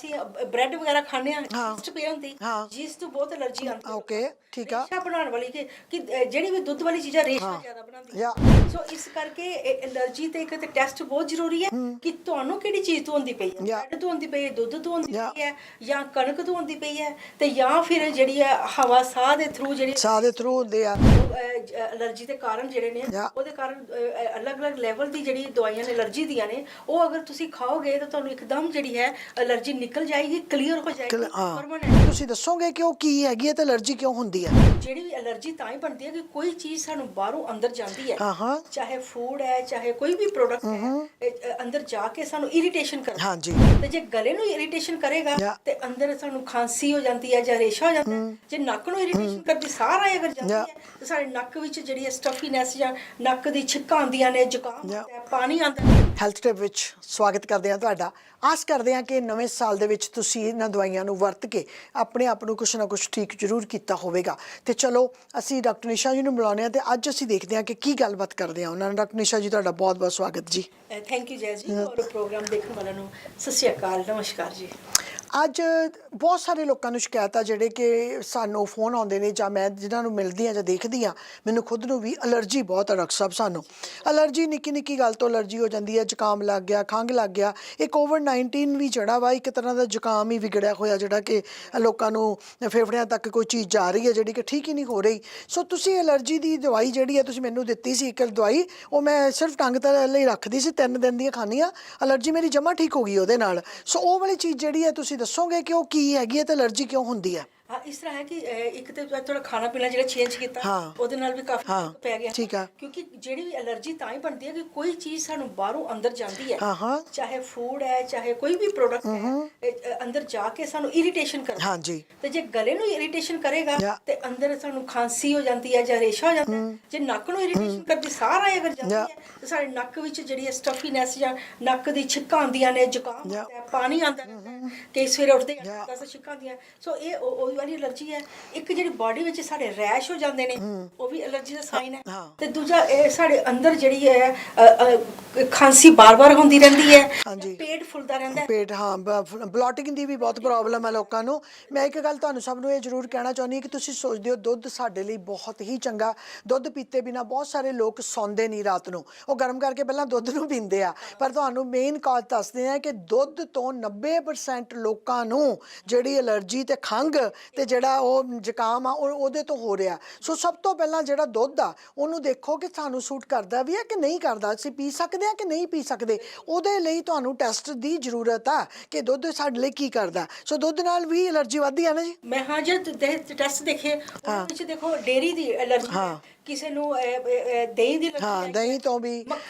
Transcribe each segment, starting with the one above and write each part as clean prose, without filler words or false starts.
Bread वगैरह खाने हाँ यीस्ट पे होंदी हाँ यीस्ट तो बहुत एलर्जी आती है ओके ठीक आ रेशा बनाने वाली कि ਜਿਹੜੀ ਵੀ ਦੁੱਧ ਵਾਲੀ ਚੀਜ਼ਾਂ ਰੇਸ਼ਾ हाँ ਜ਼ਿਆਦਾ ਬਣਾਉਂਦੀ या ਸੋ ਇਸ ਕਰਕੇ ਐਲਰਜੀ ਤੇ ਇੱਕ ਤੇ ਟੈਸਟ ਬਹੁਤ ਜ਼ਰੂਰੀ ਹੈ ਕਿ ਤੁਹਾਨੂੰ ਕਿਹੜੀ ਚੀਜ਼ ਤੋਂ ਹੁੰਦੀ ਪਈ ਹੈ या ਬ੍ਰੈਡ ਤੋਂ ਹੁੰਦੀ ਪਈ ਹੈ ਦੁੱਧ ਤੋਂ ਹੁੰਦੀ या ਪਈ ਹੈ ਜਾਂ ਕਣਕ ਤੋਂ ਹੁੰਦੀ ਪਈ ਹੈ ਤੇ ਜਾਂ ਫਿਰ ਜਿਹੜੀ ਹੈ ਹਵਾ ਸਾਹ ਦੇ ਥਰੂ ਜਿਹੜੀ साह दे थ्रू होंदे आ ਐਲਰਜੀ ਦੇ ਕਾਰਨ ਜਿਹੜੇ ਨੇ या ਉਹਦੇ ਕਾਰਨ ਅਲੱਗ-ਅਲੱਗ ਲੈਵਲ ਦੀ ਜਿਹੜੀ ਦਵਾਈਆਂ ਨੇ ਐਲਰਜੀ ਦੀਆਂ ਨੇ ਉਹ ਅਗਰ ਤੁਸੀਂ ਖਾਓਗੇ ਤਾਂ ਤੁਹਾਨੂੰ ਇੱਕਦਮ ਜਿਹੜੀ ਹੈ ਐਲਰਜੀ ਨਿਕਲ ਜਾਏਗੀ ਕਲੀਅਰ ਹੋ ਜਾਏਗੀ हाँ ਪਰਮਾਨੈਂਟ ਤੁਸੀਂ ਦੱਸੋਗੇ ਕਿ ਉਹ ਕੀ ਹੈਗੀ ਹੈ ਤੇ ਐਲਰਜੀ ਕਿਉਂ ਹੁੰਦੀ ਹੈ ਜਿਹੜੀ ਵੀ ਐਲਰਜੀ ਤਾਂ ਹੀ ਬਣਦੀ ਹੈ ਕਿ ਕੋਈ ਚੀਜ਼ ਸਾਨੂੰ ਬਾਹਰੋਂ ਅੰਦਰ ਜਾਂਦੀ ਹੈ ਹਾਂ ਚਾਹੇ ਫੂਡ ਹੈ ਚਾਹੇ ਕੋਈ ਵੀ ਪ੍ਰੋਡਕਟ ਹੈ ਅੰਦਰ ਜਾ ਕੇ ਸਾਨੂੰ ਇਰੀਟੇਸ਼ਨ ਕਰਦਾ ਹਾਂਜੀ ਤੇ ਜੇ ਗਲੇ ਨੂੰ ਇਰੀਟੇਸ਼ਨ ਕਰੇਗਾ या ਤੇ ਅੰਦਰ ਸਾਨੂੰ ਖਾਂਸੀ ਹੋ ਜਾਂਦੀ ਹੈ ਜਾਂ ਰੇਸ਼ਾ ਹੋ ਜਾਂਦਾ ਹੈ ਜੇ ਨੱਕ ਨੂੰ ਇਰੀਟੇਸ਼ਨ ਕਰਦੀ ਸਾਰਾ ਅਗਰ ਜਾਂਦੀ या ਹੈ ਤੇ ਸਾਡੇ ਨੱਕ ਵਿੱਚ ਜਿਹੜੀ ਹੈ ਸਟਫੀਨੈਸ ਜਾਂ ਨੱਕ ਦੀ ਛਿੱਕਾਂ ਆਉਂਦੀਆਂ ਨੇ ਜ਼ੁਕਾਮ या ਹੁੰਦਾ ਹੈ ਪਾਣੀ ਆਉਂਦਾ ਹੈ ਹੈਲਥ ਟਿਪ ਵਿੱਚ ਸਵਾਗਤ ਕਰਦੇ ਹਾਂ ਤੁਹਾਡਾ ਆਸ ਕਰਦੇ ਹਾਂ ਕਿ ਨਵੇਂ ਸਾਲ ਦੇ ਵਿੱਚ ਤੁਸੀਂ ਇਹਨਾਂ ਦਵਾਈਆਂ ਨੂੰ ਵਰਤ ਕੇ ਆਪਣੇ ਆਪ ਨੂੰ ਕੁਛ ਨਾ ਕੁਛ ਠੀਕ ਜ਼ਰੂਰ ਕੀਤਾ ਹੋਵੇਗਾ ਤੇ ਚਲੋ ਅਸੀਂ ਡਾਕਟਰ ਨਿਸ਼ਾ ਜੀ ਨੂੰ ਮਿਲਾਉਂਦੇ ਹਾਂ ਤੇ ਅੱਜ ਅਸੀਂ ਦੇਖਦੇ ਹਾਂ ਕਿ ਕੀ ਗੱਲਬਾਤ ਕਰਦੇ ਹਾਂ ਉਹਨਾਂ ਨਾਲ ਡਾਕਟਰ ਨਿਸ਼ਾ ਜੀ ਤੁਹਾਡਾ ਬਹੁਤ ਬਹੁਤ ਸਵਾਗਤ ਜੀ ਥੈਂਕ ਯੂ ਜੈ ਜੀ ਔਰ ਪ੍ਰੋਗਰਾਮ ਦੇਖਣ ਵਾਲਿਆਂ ਨੂੰ ਸਤਿ ਸ਼੍ਰੀ ਅਕਾਲ ਨਮਸਕਾਰ ਜੀ ਅੱਜ ਬਹੁਤ ਸਾਰੇ ਲੋਕਾਂ ਨੂੰ ਸ਼ਿਕਾਇਤ ਆ ਜਿਹੜੇ ਕਿ ਸਾਨੂੰ ਫੋਨ ਆਉਂਦੇ ਨੇ ਜਾਂ ਮੈਂ ਜਿਨ੍ਹਾਂ ਨੂੰ ਮਿਲਦੀ ਹਾਂ ਜਾਂ ਦੇਖਦੀ ਹਾਂ ਮੈਨੂੰ ਖੁਦ ਨੂੰ ਵੀ ਅਲਰਜੀ ਬਹੁਤ ਆ ਡਾਕਟਰ ਸਾਹਿਬ ਸਾਨੂੰ ਅਲਰਜੀ ਨਿੱਕੀ ਨਿੱਕੀ ਗੱਲ ਤੋਂ ਅਲਰਜੀ ਹੋ ਜਾਂਦੀ ਹੈ ਜ਼ੁਕਾਮ ਲੱਗ ਗਿਆ ਖੰਘ ਲੱਗ ਗਿਆ ਇਹ ਕੋਵਿਡ-19 ਵੀ ਜਿਹੜਾ ਵਾ ਇੱਕ ਤਰ੍ਹਾਂ ਦਾ ਜ਼ੁਕਾਮ ਹੀ ਵਿਗੜਿਆ ਹੋਇਆ ਜਿਹੜਾ ਕਿ ਲੋਕਾਂ ਨੂੰ ਫੇਫੜਿਆਂ ਤੱਕ ਕੋਈ ਚੀਜ਼ ਜਾ ਰਹੀ ਹੈ ਜਿਹੜੀ ਕਿ ਠੀਕ ਹੀ ਨਹੀਂ ਹੋ ਰਹੀ ਸੋ ਤੁਸੀਂ ਐਲਰਜੀ ਦੀ ਦਵਾਈ ਜਿਹੜੀ ਹੈ ਤੁਸੀਂ ਮੈਨੂੰ ਦਿੱਤੀ ਸੀ ਇੱਕ ਦਵਾਈ ਉਹ ਮੈਂ ਸਿਰਫ ਟੰਗ ਤੇ ਲਈ ਰੱਖਦੀ ਸੀ 3 ਦਿਨ ਦੀਆਂ ਖਾਣੀਆਂ ਐਲਰਜੀ ਮੇਰੀ ਜਮਾ ਠੀਕ ਹੋ ਗਈ ਉਹਦੇ ਨਾਲ ਸੋ ਉਹ ਵਾਲੀ ਚੀਜ਼ ਜਿਹੜੀ ਹੈ ਤੁਸੀਂ ਦੱਸੋਗੇ ਕਿ ਉਹ ਕੀ ਹੈਗੀ ਹੈ ਤੇ ਐਲਰਜੀ ਕਿਉਂ ਹੁੰਦੀ ਹੈ ਹਾਂ ਇਸ ਤਰ੍ਹਾਂ ਹੈ ਕਿ ਇੱਕ ਤੇ ਥੋੜਾ ਖਾਣਾ ਪੀਣਾ ਜਿਹੜਾ ਚੇਂਜ ਕੀਤਾ ਹਾਂ ਉਹਦੇ ਨਾਲ ਵੀ ਕਾਫੀ ਹਾਂ ਫਰਕ ਪੈ ਗਿਆ ਠੀਕ ਆ ਕਿਉਂਕਿ ਜਿਹੜੀ ਵੀ ਐਲਰਜੀ ਤਾਂ ਹੀ ਬਣਦੀ ਹੈ ਕਿ ਕੋਈ ਚੀਜ਼ ਸਾਨੂੰ ਬਾਹਰੋਂ ਅੰਦਰ ਜਾਂਦੀ ਹੈ ਹਾਂ ਹਾਂ ਚਾਹੇ ਫੂਡ ਹੈ ਚਾਹੇ ਕੋਈ ਵੀ ਪ੍ਰੋਡਕਟ ਹੈ ਅੰਦਰ ਜਾ ਕੇ ਸਾਨੂੰ ਇਰੀਟੇਸ਼ਨ ਕਰਦਾ ਹਾਂਜੀ ਤੇ ਜੇ ਗਲੇ ਨੂੰ ਇਰੀਟੇਸ਼ਨ ਕਰੇਗਾ या ਤੇ ਅੰਦਰ ਸਾਨੂੰ ਖਾਂਸੀ ਹੋ ਜਾਂਦੀ ਹੈ ਜਾਂ ਰੇਸ਼ਾ ਹੋ ਜਾਂਦਾ ਹੈ ਜੇ ਨੱਕ ਨੂੰ ਇਰੀਟੇਸ਼ਨ ਕਰਦੀ ਸਾਰਾ ਅਗਰ ਜਾਂਦੀ या ਹੈ ਤੇ ਸਾਡੇ ਨੱਕ ਵਿੱਚ ਜਿਹੜੀ ਹੈ ਸਟਫੀਨੈਸ ਜਾਂ ਨੱਕ ਦੀ ਛਿੱਕਾਂ ਆਉਂਦੀਆਂ ਨੇ ਜ਼ੁਕਾਮ या ਹੁੰਦਾ ਹੈ ਪਾਣੀ ਆਉਂਦਾ ਰਹਿੰਦਾ ਹੈ ਕਈ ਸਵੇਰੇ ਉੱਠਦੇ या ਦਸ ਛਿੱਕਾਂ ਆਉਂਦੀਆਂ ਸੋ ਇਹ ਉਹੀ ਵਾਲੀ ਐਲਰਜੀ ਹੈ ਇੱਕ ਜਿਹੜੀ ਬਾਡੀ ਵਿੱਚ ਸਾਡੇ ਰੈਸ਼ ਹੋ ਜਾਂਦੇ ਨੇ ਉਹ ਵੀ ਐਲਰਜੀ ਦਾ ਸਾਈਨ ਹੈ ਹਾਂ ਤੇ ਦੂਜਾ ਇਹ ਸਾਡੇ ਅੰਦਰ ਜਿਹੜੀ ਹੈ ਖਾਂਸੀ ਬਾਰ-ਬਾਰ ਹੁੰਦੀ ਰਹਿੰਦੀ ਹੈ ਹਾਂਜੀ ਪੇਟ ਫੁੱਲਦਾ ਰਹਿੰਦਾ ਹੈ ਪੇਟ ਹਾਂ ਬਲੋਟਿੰਗ ਦੀ ਵੀ ਬਹੁਤ ਪ੍ਰੋਬਲਮ ਹੈ ਲੋਕਾਂ ਨੂੰ ਮੈਂ ਇੱਕ ਗੱਲ ਤੁਹਾਨੂੰ ਸਭ ਨੂੰ ਇਹ ਜ਼ਰੂਰ ਕਹਿਣਾ ਚਾਹੁੰਦੀ ਹਾਂ ਕਿ ਤੁਸੀਂ ਸੋਚਦੇ ਹੋ ਦੁੱਧ ਸਾਡੇ ਲਈ ਬਹੁਤ ਹੀ ਚੰਗਾ ਦੁੱਧ ਪੀਤੇ ਬਿਨਾ ਬਹੁਤ ਸਾਰੇ ਲੋਕ ਸੌਂਦੇ ਨਹੀਂ ਰਾਤ ਨੂੰ ਉਹ ਗਰਮ ਕਰਕੇ ਪਹਿਲਾਂ ਦੁੱਧ ਨੂੰ ਪੀਂਦੇ ਆ ਪਰ ਤੁਹਾਨੂੰ ਮੇਨ ਕਾਜ਼ ਦੱਸਦੇ ਆ ਕਿ ਦੁੱਧ ਤੋਂ 90% ਲੋਕਾਂ ਨੂੰ ਜਿਹੜੀ ਐਲਰਜੀ ਤੇ ਖੰਘ ਤੇ ਜਿਹੜਾ ਉਹ ਜ਼ੁਕਾਮ ਆ ਉਹਦੇ ਤੋਂ ਹੋ ਰਿਹਾ ਸੋ ਸਭ ਤੋਂ ਪਹਿਲਾਂ ਜਿਹੜਾ ਦੁੱਧ ਆ ਉਹਨੂੰ ਦੇਖੋ ਕਿ ਸਾਨੂੰ ਸੂਟ ਕਰਦਾ ਵੀ ਹੈ ਕਿ ਨਹੀਂ ਕਰਦਾ ਅਸੀਂ ਪੀ ਸਕਦੇ ਹਾਂ ਕਿ ਨਹੀਂ ਪੀ ਸਕਦੇ ਉਹਦੇ ਲਈ ਤੁਹਾਨੂੰ ਟੈਸਟ ਦੀ ਜ਼ਰੂਰਤ ਆ ਕਿ ਦੁੱਧ ਸਾਡੇ ਲਈ ਕੀ ਕਰਦਾ ਸੋ ਦੁੱਧ ਨਾਲ ਵੀ ਐਲਰਜੀ ਵੱਧਦੀ ਆ ਨਾ ਜੀ ਮੈਂ ਹਾਂ ਜੇ ਟੈਸਟ ਦੇਖੇ ਉਹਦੇ ਵਿੱਚ ਦੇਖੋ ਡੇਰੀ ਦੀ ਐਲਰਜੀ ਹੈ ਕਿਸੇ ਨੂੰ ਦਹੀਂ ਦੀ ਹਾਂ ਦਹੀਂ ਤੋਂ ਵੀ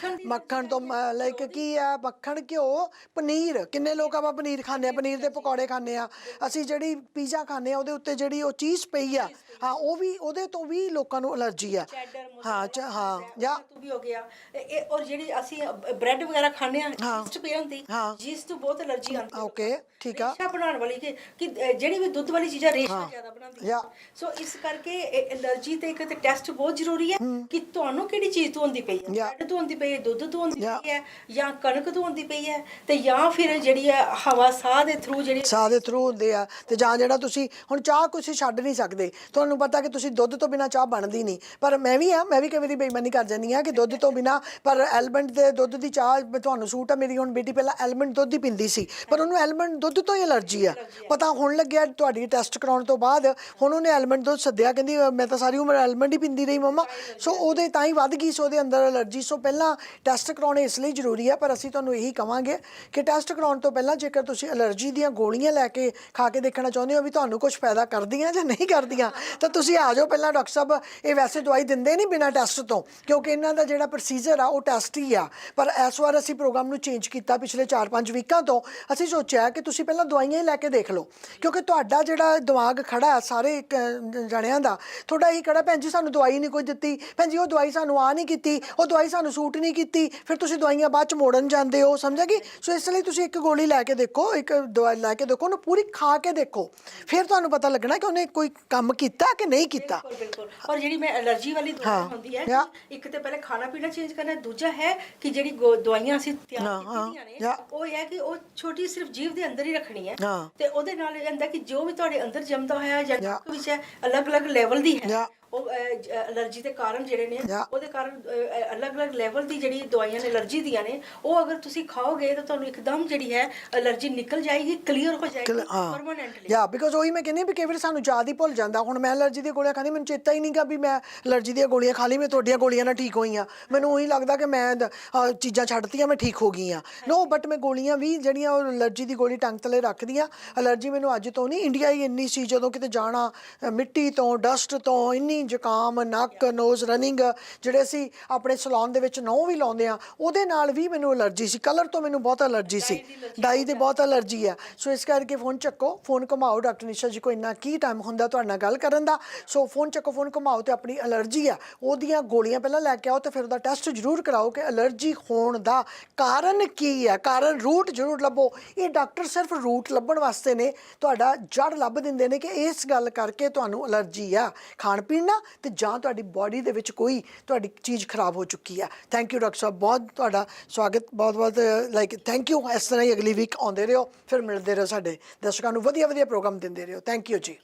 ਮੱਖਣ ਤੋਂ ਲਾਈਕ ਕੀ ਆ ਮੱਖਣ ਘਿਓ ਪਨੀਰ ਕਿੰਨੇ ਲੋਕ ਆਪਾਂ ਪਨੀਰ ਖਾਂਦੇ ਆ ਪਨੀਰ ਦੇ ਪਕੌੜੇ ਖਾਂਦੇ ਆ ਅਸੀਂ ਜਿਹੜੀ ਪੀਜ਼ਾ ਖਾਂਦੇ ਆ ਉਹਦੇ ਉੱਤੇ ਜਿਹੜੀ ਉਹ ਚੀਜ਼ ਪਈ ਆ ਹਾਂ ਉਹ ਵੀ ਉਹਦੇ ਤੋਂ ਵੀ ਲੋਕਾਂ ਨੂੰ ਐਲਰਜੀ ਆ ਹਾਂ ਹਾਂ ਜਾਂ ਵੀ ਹੋ ਗਿਆ ਇਹ ਔਰ ਜਿਹੜੀ ਅਸੀਂ ਬ੍ਰੈਡ ਵਗੈਰਾ ਖਾਂਦੇ ਆ ਯੀਸਟ ਪਈ ਹੁੰਦੀ ਹਾਂ ਯੀਸਟ ਤੋਂ ਬਹੁਤ ਐਲਰਜੀ ਆਉਂਦੀ ਓਕੇ ਠੀਕ ਆ ਰੇਸ਼ਾ ਬਣਾਉਣ ਵਾਲੀ ਕਿ ਜਿਹੜੀ ਵੀ ਦੁੱਧ ਵਾਲੀ ਚੀਜ਼ਾਂ ਰੇਸ਼ਾ ਜ਼ਿਆਦਾ ਬਣਾਉਂਦੀ ਜਾਂ ਸੋ ਇਸ ਕਰਕੇ ਐਲਰਜੀ ਤੇ ਇੱਕ ਤੇ ਟੈਸਟ ਬਹੁਤ ਜ਼ਰੂਰੀ ਹੈ ਕਿ ਤੁਹਾਨੂੰ ਕਿਹੜੀ ਚੀਜ਼ ਤੋਂ ਹੁੰਦੀ ਪਈ ਹੈ ਬ੍ਰੈਡ ਤੋਂ ਹੁੰਦੀ ਪਈ ਹੈ ਦੁੱਧ ਤੋਂ ਹੁੰਦੀ ਪਈ ਹੈ ਜਾਂ ਕਣਕ ਤੋਂ ਹੁੰਦੀ ਪਈ ਹੈ ਤੇ ਜਾਂ ਫਿਰ ਜਿਹੜੀ ਹੈ ਹਵਾ ਸਾਹ ਦੇ ਥਰੂ ਜਿਹੜੀ ਸਾਹ ਦੇ ਥਰੂ ਹੁੰਦੇ ਆ ਤੇ ਜਾਂ ਜਿਹੜਾ ਤੁਸੀਂ ਹੁਣ ਚਾਹ ਕੁਛ ਛੱਡ ਨਹੀਂ ਸਕਦੇ ਤੁਹਾਨੂੰ ਪਤਾ ਕਿ ਤੁਸੀਂ ਦੁੱਧ ਤੋਂ ਬਿਨਾ ਚਾਹ ਬਣਦੀ ਨਹੀਂ ਪਰ ਮੈਂ ਵੀ ਕਈ ਵਾਰੀ ਬੇਈਮਾਨੀ ਕਰ ਜਾਂਦੀ ਹਾਂ ਕਿ ਦੁੱਧ ਤੋਂ ਬਿਨਾ ਪਰ ਐਲਮੰਡ ਦੇ ਦੁੱਧ ਦੀ ਚਾਹ ਤੁਹਾਨੂੰ ਸੂਟ ਆ ਮੇਰੀ ਹੁਣ ਬੇਟੀ ਪਹਿਲਾਂ ਐਲਮੰਡ ਦੁੱਧ ਹੀ ਪੀਂਦੀ ਸੀ ਪਰ ਉਹਨੂੰ ਐਲਮੰਡ ਦੁੱਧ ਤੋਂ ਹੀ ਐਲਰਜੀ ਆ ਪਤਾ ਹੁਣ ਲੱਗਿਆ ਤੁਹਾਡੀ ਟੈਸਟ ਕਰਾਉਣ ਤੋਂ ਬਾਅਦ ਹੁਣ ਉਹਨੇ ਐਲਮੰਡ ਦੁੱਧ ਸੱਦਿਆ ਕਹਿੰਦੀ ਮੈਂ ਤਾਂ ਸਾਰੀ ਉਮਰ ਐਲਮੰਡ ਹੀ ਪੀਂਦੀ ਰਹੀ ਮੰਮਾ ਸੋ ਉਹਦੇ ਤਾਂ ਹੀ ਵੱਧ ਗਈ ਸੋ ਉਹਦੇ ਅੰਦਰ ਐਲਰਜੀ ਸੋ ਪਹਿਲਾਂ ਟੈਸਟ ਕਰਾਉਣੇ ਇਸ ਲਈ ਜ਼ਰੂਰੀ ਆ ਪਰ ਅਸੀਂ ਤੁਹਾਨੂੰ ਇਹੀ ਕਵਾਂਗੇ ਕਿ ਟੈਸਟ ਕਰਾਉਣ ਤੋਂ ਪਹਿਲਾਂ ਜੇਕਰ ਤੁਸੀਂ ਐਲਰਜੀ ਦੀਆਂ ਗੋਲੀਆਂ ਲੈ ਕੇ ਖਾ ਕੇ ਦੇਖਣਾ ਚਾਹੁੰਦੇ ਹੋ ਵੀ ਤੁਹਾਨੂੰ ਕੁਝ ਫਾਇਦਾ ਕਰਦੀਆਂ ਜਾਂ ਨਹੀਂ ਕਰਦੀਆਂ ਤਾਂ ਤੁਸੀਂ ਆ ਜਾਓ ਪਹਿਲਾਂ ਡਾਕਟਰ ਸਾਹਿਬ ਇਹ ਵੈਸੇ ਦਵਾਈ ਦਿੰਦੇ ਨਹੀਂ ਬਿਨਾਂ ਟੈਸਟ ਤੋਂ ਕਿਉਂਕਿ ਇਹਨਾਂ ਦਾ ਜਿਹੜਾ ਪ੍ਰੋਸੀਜਰ ਆ ਉਹ ਟੈਸਟ ਹੀ ਆ ਪਰ ਇਸ ਵਾਰ ਅਸੀਂ ਪ੍ਰੋਗਰਾਮ ਨੂੰ ਚੇਂਜ ਕੀਤਾ ਪਿਛਲੇ 4-5 ਵੀਕਾਂ ਤੋਂ ਅਸੀਂ ਸੋਚਿਆ ਕਿ ਤੁਸੀਂ ਪਹਿਲਾਂ ਦਵਾਈਆਂ ਹੀ ਲੈ ਕੇ ਦੇਖ ਲਓ ਕਿਉਂਕਿ ਤੁਹਾਡਾ ਜਿਹੜਾ ਦਿਮਾਗ ਖੜਾ ਹੈ ਸਾਰੇ ਜਣਿਆਂ ਦਾ ਤੁਹਾਡਾ ਇਹੀ ਖੜਾ ਭੈਣ ਜੀ ਸਾਨੂੰ ਦਵਾਈ ਨਹੀਂ ਕੋਈ ਦਿੱਤੀ ਭੈਣ ਜੀ ਉਹ ਦਵਾਈ ਸਾਨੂੰ ਆ ਨਹੀਂ ਕੀਤੀ ਉਹ ਦਵਾਈ ਸਾਨੂੰ ਸੂਟ ਨਹੀਂ ਕੀਤੀ ਫਿਰ ਤੁਸੀਂ ਦਵਾਈਆਂ ਬਾਅਦ ਚ ਮੋੜਨ ਜਾਂਦੇ ਹੋ ਸਮਝਿਆ ਕਿ ਸੋ ਇਸ ਲਈ ਤੁਸੀਂ ਇੱਕ ਗੋਲੀ ਲੈ ਕੇ ਦੇਖੋ ਇੱਕ ਦਵਾਈ ਲੈ ਕੇ ਦੇਖੋ ਉਹਨੂੰ ਪੂਰੀ ਖਾ ਕੇ ਦੇਖੋ ਫਿਰ ਤੁਹਾਨੂੰ ਪਤਾ ਲੱਗਣਾ ਕਿ ਉਹਨੇ ਕੋਈ ਕੰਮ ਕੀਤਾ ਕਿ ਨਹੀਂ ਕੀਤਾ। ਬਿਲਕੁਲ। ਔਰ ਜਿਹੜੀ ਮੈਂ ਐਲਰਜੀ ਵਾਲੀ ਦਵਾਈ ਹੁੰਦੀ ਹੈ ਕਿ ਇੱਕ ਤੇ ਪਹਿਲੇ ਖਾਣਾ ਪੀਣਾ ਚੇਂਜ ਕਰਨਾ, ਦੂਜਾ ਹੈ ਕਿ ਜਿਹੜੀ ਦਵਾਈਆਂ ਅਸੀਂ ਤਿਆਰ ਕੀਤੀਆਂ ਨੇ ਉਹ ਇਹ ਹੈ ਕਿ ਉਹ ਛੋਟੀ ਸਿਰਫ ਜੀਭ ਦੇ ਅੰਦਰ ਹੀ ਰੱਖਣੀ ਹੈ, ਤੇ ਉਹਦੇ ਨਾਲ ਇਹ ਹੁੰਦਾ ਕਿ ਜੋ ਵੀ ਤੁਹਾਡੇ ਅੰਦਰ ਜੰਮਦਾ ਹੋਇਆ ਜਾਂ ਨੱਕ ਵਿੱਚ ਹੈ ਅਲੱਗ-ਅਲੱਗ ਲੈਵਲ ਦੀ ਹੈ। ਉਹ ਐਲਰਜੀ ਦੇ ਕਾਰਨ ਜਿਹੜੇ ਨੇ ਉਹਦੇ ਕਾਰਨ ਅਲੱਗ-ਅਲੱਗ ਲੈਵਲ ਦੀ ਜਿਹੜੀ ਦਵਾਈਆਂ ਨੇ ਐਲਰਜੀ ਦੀਆਂ ਨੇ, ਉਹ ਅਗਰ ਤੁਸੀਂ ਖਾਓਗੇ ਤਾਂ ਤੁਹਾਨੂੰ ਇੱਕਦਮ ਜਿਹੜੀ ਹੈ ਐਲਰਜੀ ਨਿਕਲ ਜਾਏਗੀ, ਕਲੀਅਰ ਹੋ ਜਾਏਗੀ ਪਰਮਾਨੈਂਟਲੀ। ਬਿਕਾਜ਼ ਉਹੀ ਮੈਂ ਕਹਿੰਦੀ ਵੀ ਕਈ ਵਾਰ ਸਾਨੂੰ ਯਾਦ ਹੀ ਭੁੱਲ ਜਾਂਦਾ। ਹੁਣ ਮੈਂ ਐਲਰਜੀ ਦੀਆਂ ਗੋਲੀਆਂ ਖਾਂਦੀ, ਮੈਨੂੰ ਚੇਤਾ ਹੀ ਨਹੀਂਗਾ ਵੀ ਮੈਂ ਐਲਰਜੀ ਦੀਆਂ ਗੋਲੀਆਂ ਖਾ ਲਈ, ਮੈਂ ਤੁਹਾਡੀਆਂ ਗੋਲੀਆਂ ਨਾਲ ਠੀਕ ਹੋਈ ਹਾਂ। ਮੈਨੂੰ ਉਹੀ ਲੱਗਦਾ ਕਿ ਮੈਂ ਚੀਜ਼ਾਂ ਛੱਡਤੀਆਂ, ਮੈਂ ਠੀਕ ਹੋ ਗਈ ਹਾਂ। ਨੋ, ਬਟ ਮੈਂ ਗੋਲੀਆਂ ਵੀ ਜਿਹੜੀਆਂ ਉਹ ਐਲਰਜੀ ਦੀ ਗੋਲੀ ਟੰਗ ਤਲੇ ਰੱਖਦੀਆਂ। ਐਲਰਜੀ ਮੈਨੂੰ ਅੱਜ ਤੋਂ ਨਹੀਂ, ਇੰਡੀਆ ਹੀ ਇੰਨੀ ਸੀ, ਜਦੋਂ ਕਿਤੇ ਜਾਣਾ ਮਿੱਟੀ ਤੋਂ, ਡਸਟ ਤੋਂ, ਇੰਨੀ ਜ਼ੁਕਾਮ, ਨੱਕ, ਨੋਜ਼ ਰਨਿੰਗ, ਜਿਹੜੇ ਅਸੀਂ ਆਪਣੇ ਸਲੂਨ ਦੇ ਵਿੱਚ ਨਹੁੰ ਵੀ ਲਾਉਂਦੇ ਆ, ਉਹਦੇ ਨਾਲ ਵੀ ਮੈਨੂੰ ਐਲਰਜੀ ਸੀ। ਕਲਰ ਤੋਂ ਮੈਨੂੰ ਬਹੁਤ ਐਲਰਜੀ ਸੀ, ਡਾਈ ਦੀ ਬਹੁਤ ਐਲਰਜੀ ਆ। ਸੋ ਇਸ ਕਰਕੇ ਫੋਨ ਚੱਕੋ, ਫੋਨ ਘੁਮਾਓ। ਡਾਕਟਰ ਨਿਸ਼ਾ ਜੀ ਕੋਲ ਇੰਨਾ ਕੀ ਟਾਈਮ ਹੁੰਦਾ ਤੁਹਾਡੇ ਨਾਲ ਗੱਲ ਕਰਨ ਦਾ। ਸੋ ਫੋਨ ਚੱਕੋ, ਫੋਨ ਘੁਮਾਓ ਤੇ ਆਪਣੀ ਐਲਰਜੀ ਆ ਉਹਦੀਆਂ ਗੋਲੀਆਂ ਪਹਿਲਾਂ ਲੈ ਕੇ ਆਓ, ਤੇ ਫਿਰ ਉਹਦਾ ਟੈਸਟ ਜ਼ਰੂਰ ਕਰਾਓ ਕਿ ਐਲਰਜੀ ਹੋਣ ਦਾ ਕਾਰਨ ਕੀ ਹੈ। ਕਾਰਨ, ਰੂਟ ਜ਼ਰੂਰ ਲੱਭੋ। ਇਹ ਡਾਕਟਰ ਸਿਰਫ ਰੂਟ ਲੱਭਣ ਵਾਸਤੇ ਨੇ, ਤੁਹਾਡਾ ਜੜ ਲੱਭ ਦਿੰਦੇ ਨੇ ਕਿ ਇਸ ਗੱਲ ਕਰਕੇ ਤੁਹਾਨੂੰ ਐਲਰਜੀ ਆ ਖਾਣ ਪੀਣ ਨਾਲ, ਤੇ ਜਾਂ ਤੁਹਾਡੀ ਬਾਡੀ ਦੇ ਵਿੱਚ ਕੋਈ ਤੁਹਾਡੀ ਚੀਜ਼ ਖਰਾਬ ਹੋ ਚੁੱਕੀ ਆ। ਥੈਂਕ ਯੂ ਡਾਕਟਰ ਸਾਹਿਬ, ਬਹੁਤ ਤੁਹਾਡਾ ਸਵਾਗਤ, ਬਹੁਤ ਬਹੁਤ ਲਾਈਕ ਥੈਂਕ ਯੂ। ਇਸ ਤਰ੍ਹਾਂ ਹੀ ਅਗਲੀ ਵੀਕ ਆਉਂਦੇ ਰਹੋ, ਫਿਰ ਮਿਲਦੇ ਰਹੋ, ਸਾਡੇ ਦਰਸ਼ਕਾਂ ਨੂੰ ਵਧੀਆ ਵਧੀਆ ਪ੍ਰੋਗਰਾਮ ਦਿੰਦੇ ਰਹੋ। ਥੈਂਕ ਯੂ ਜੀ।